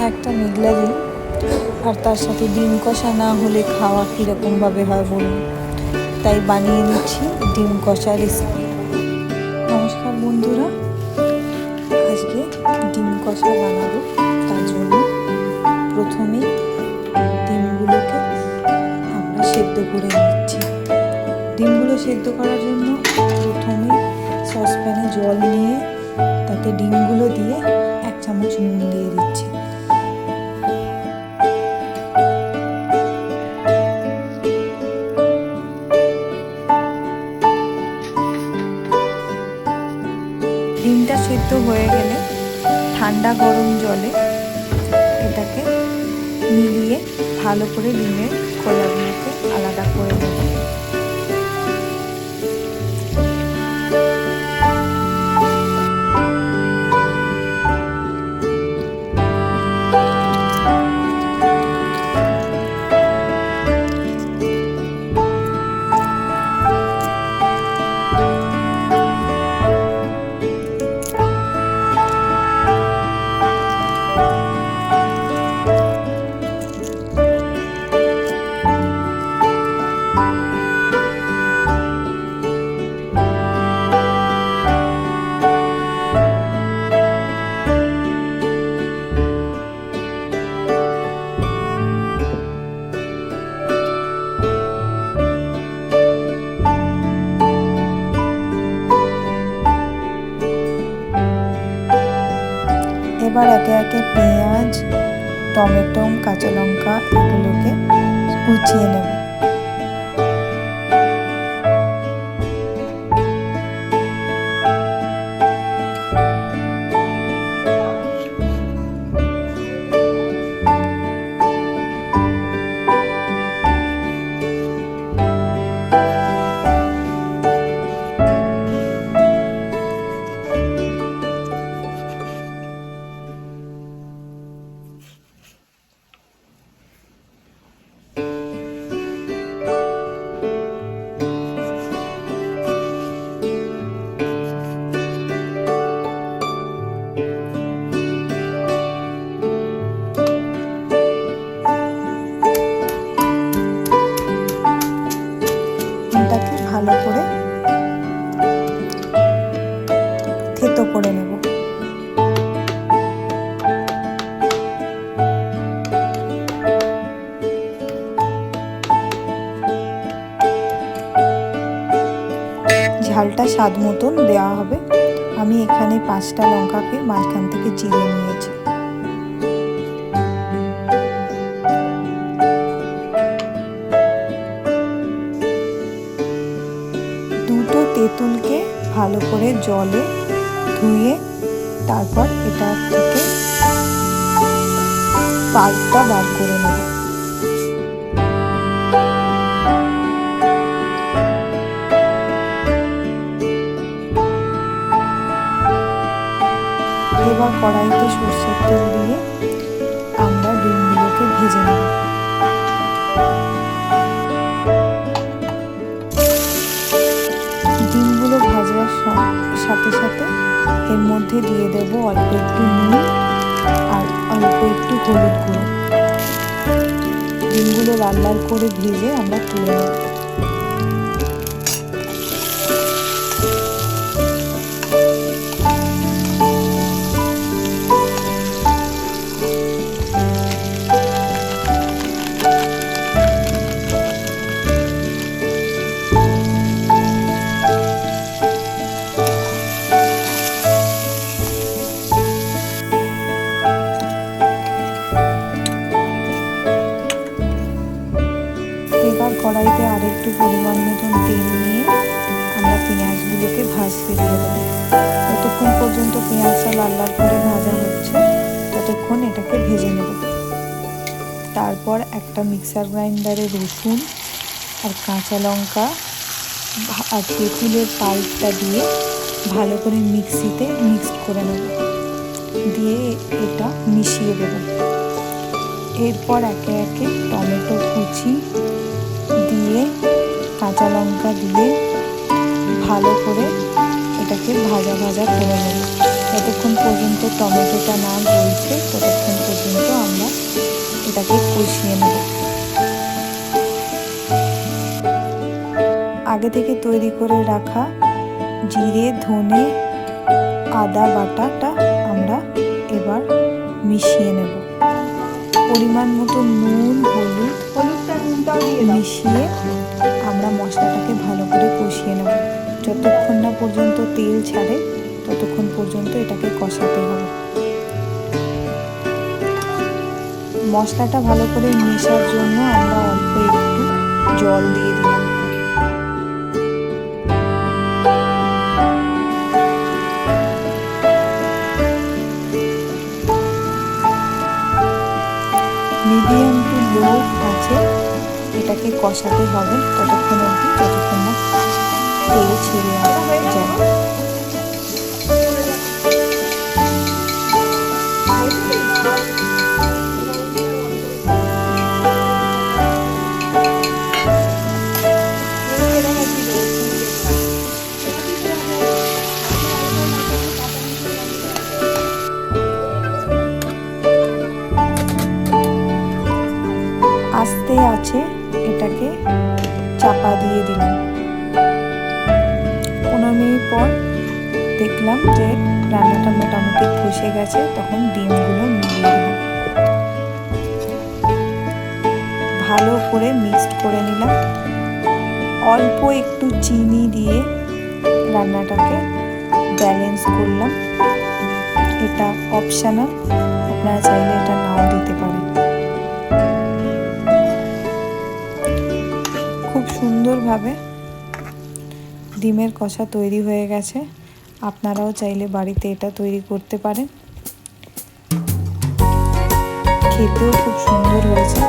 একটা মেঘলা দিন, আর তার সাথে ডিম কষা না হলে খাওয়া কীরকমভাবে হয় বলুন। তাই বানিয়ে নিচ্ছি ডিম কষা রেসিপি। নমস্কার বন্ধুরা, আজকে ডিম কষা বানাবো। তার জন্য প্রথমে ডিমগুলোকে আমরা সেদ্ধ করে নিচ্ছি। ডিমগুলো সেদ্ধ করার জন্য প্রথমে সসপ্যানে জল নিয়ে তাতে ডিমগুলো দিয়ে 1 চামচ নুন দিয়ে দিচ্ছি। ডিমটা সেদ্ধ হয়ে গেলে ঠান্ডা গরম জলে এটাকে মিলিয়ে ভালো করে ডিমের খোলাগুলোকে আলাদা করে নেব। এবার একে একে পেঁয়াজ, টমেটো, কাঁচা লঙ্কা এগুলোকে কুচিয়ে নেব। ভালো করে থেতো করে নেব। ঝালটা স্বাদ মতন দেওয়া হবে। আমি এখানে 5টা লঙ্কাকে মাঝখান থেকে চিড়ে নিয়েছি। দুটো তেঁতুলকে ভালো করে জলে ধুয়ে তারপর এটা থেকে পাল্পটা বার করে নেব। এবার কড়াইতে সরষের তেল দিয়ে আমরা ডিমগুলোকে ভেজে নেব। ডিমগুলো ভাজার সাথে সাথে এর মধ্যে দিয়ে দেব অল্প একটু নুন আর অল্প একটু হলুদ গুঁড়ো। ডিমগুলো লাল লাল করে ভেজে আমরা তুলে নেব। এবার কড়াইতে আরেকটু পরিমাণ মতন তেল নিয়ে আমরা পেঁয়াজগুলোকে ভাজতে দিয়ে দেবো। যতক্ষণ পর্যন্ত পেঁয়াজটা লাল লাল করে ভাজা হচ্ছে ততক্ষণ এটাকে ভেজে নেব। তারপর একটা মিক্সার গ্রাইন্ডারে রসুন আর কাঁচা লঙ্কা আর তেঁতুলের পাল্পটা দিয়ে ভালো করে মিক্সিতে মিক্সড করে নেব, দিয়ে এটা মিশিয়ে দেব। এরপর একে একে টমেটো কুচি দিয়ে কাঁচা লঙ্কা দিয়ে ভালো করে এটাকে ভাজা ভাজা করে নেব। যতক্ষণ পর্যন্ত টমেটোটা না গলছে ততক্ষণ পর্যন্ত থেকে তৈরি করে রাখা জিরে, ধনে, আদা বাটাটা আমরা এবার মিশিয়ে নেব। পরিমাণ মতো নুন, হলুদটা মিশিয়ে আমরা মশলাটাকে ভালো করে কষিয়ে নেব। যতক্ষণ না পর্যন্ত তেল ছাড়ে ততক্ষণ পর্যন্ত এটাকে কষাতে হবে। মশলাটা ভালো করে মেশার জন্য আমরা অল্প একটু জল দিয়ে দিলাম। মিডিয়াম টু লো আছে এটাকে কষাতে হবে ততক্ষণ অবধি যতক্ষণ না তেল ছেড়ে যায়। আস্তে আছে এটাকে চাপা দিয়ে দিলাম। 15 মিনিট পর দেখলাম যে রান্নাটা মোটামুটি কষে গেছে, তখন ডিমগুলো মিলিয়ে দিলাম। ভালো করে মিক্সড করে নিলাম। অল্প একটু চিনি দিয়ে রান্নাটাকে ব্যালেন্স করলাম। এটা অপশনাল, আপনারা চাইলে এটা নাও দিতে পারেন। খুব সুন্দরভাবে ডিমের কষা তৈরি হয়ে গেছে। আপনারাও চাইলে বাড়িতে এটা তৈরি করতে পারেন। খেতেও খুব সুন্দর হয়েছে।